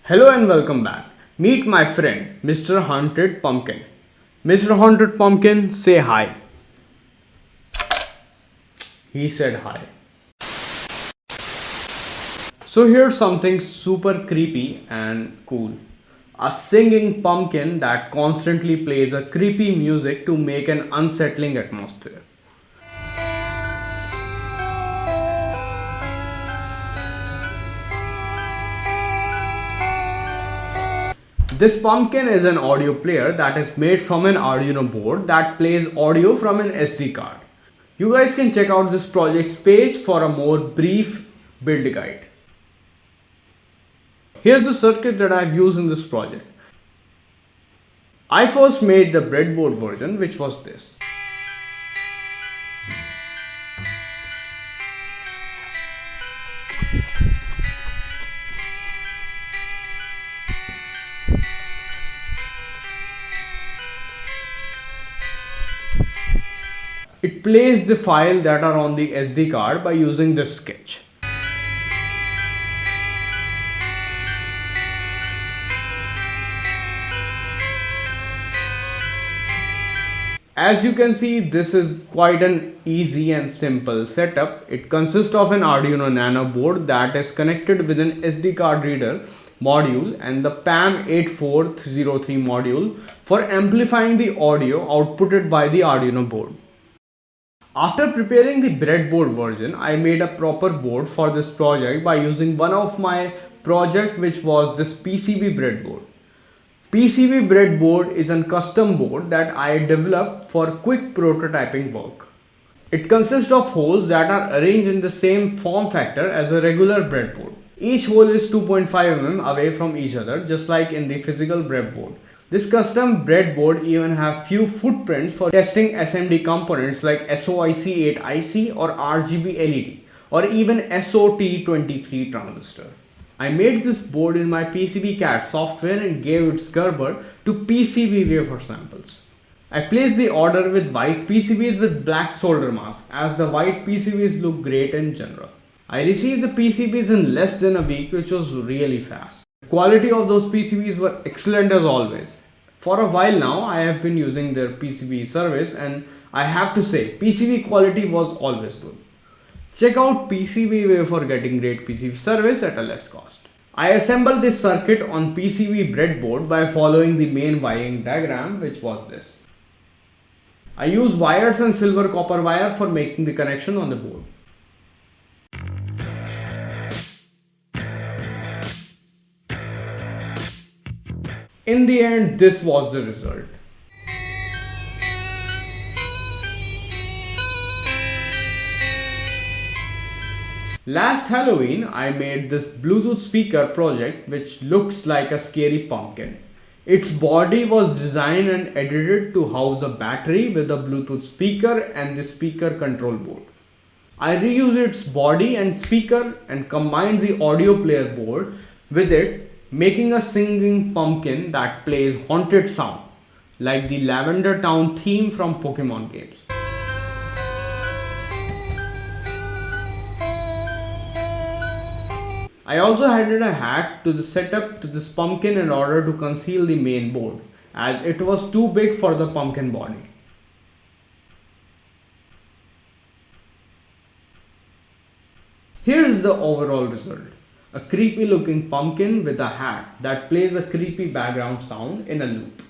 Hello and welcome back. Meet my friend, Mr. Haunted Pumpkin. Mr. Haunted Pumpkin, say hi. He said hi. So here's something super creepy and cool. A singing pumpkin that constantly plays a creepy music to make an unsettling atmosphere. This pumpkin is an audio player that is made from an Arduino board that plays audio from an SD card. You guys can check out this project page for a more brief build guide. Here's the circuit that I've used in this project. I first made the breadboard version, which was this. It plays the file that are on the SD card by using this sketch. As you can see, this is quite an easy and simple setup. It consists of an Arduino Nano board that is connected with an SD card reader module and the PAM8403 module for amplifying the audio outputted by the Arduino board. After preparing the breadboard version, I made a proper board for this project by using one of my project, which was this PCB breadboard. PCB breadboard is a custom board that I developed for quick prototyping work. It consists of holes that are arranged in the same form factor as a regular breadboard. Each hole is 2.5 mm away from each other, just like in the physical breadboard. This custom breadboard even have few footprints for testing SMD components like SOIC8IC or RGB LED or even SOT23 transistor. I made this board in my PCB CAD software and gave its Gerber to PCB wafer samples. I placed the order with white PCBs with black solder mask as the white PCBs look great in general. I received the PCBs in less than a week, which was really fast. The quality of those PCBs were excellent as always. For a while now, I have been using their PCB service and I have to say PCB quality was always good. Check out PCB for getting great PCB service at a less cost. I assembled this circuit on PCB breadboard by following the main wiring diagram, which was this. I used wires and silver copper wire for making the connection on the board. In the end, this was the result. Last Halloween, I made this Bluetooth speaker project which looks like a scary pumpkin. Its body was designed and edited to house a battery with a Bluetooth speaker and the speaker control board. I reused its body and speaker and combined the audio player board with it, making a singing pumpkin that plays haunted sound like the Lavender Town theme from Pokemon games. I also added a hat to the setup to this pumpkin in order to conceal the main board, as it was too big for the pumpkin body. Here's the overall result. A creepy looking pumpkin with a hat that plays a creepy background sound in a loop.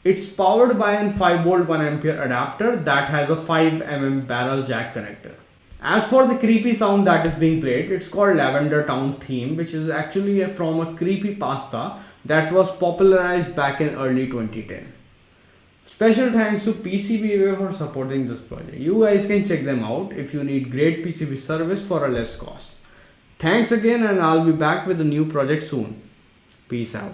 It's powered by a 5V 1A adapter that has a 5 mm barrel jack connector. As for the creepy sound that is being played, it's called Lavender Town theme, which is actually from a creepy pasta that was popularized back in early 2010. Special thanks to PCBWay for supporting this project. You guys can check them out if you need great PCB service for a less cost. Thanks again, and I'll be back with a new project soon. Peace out.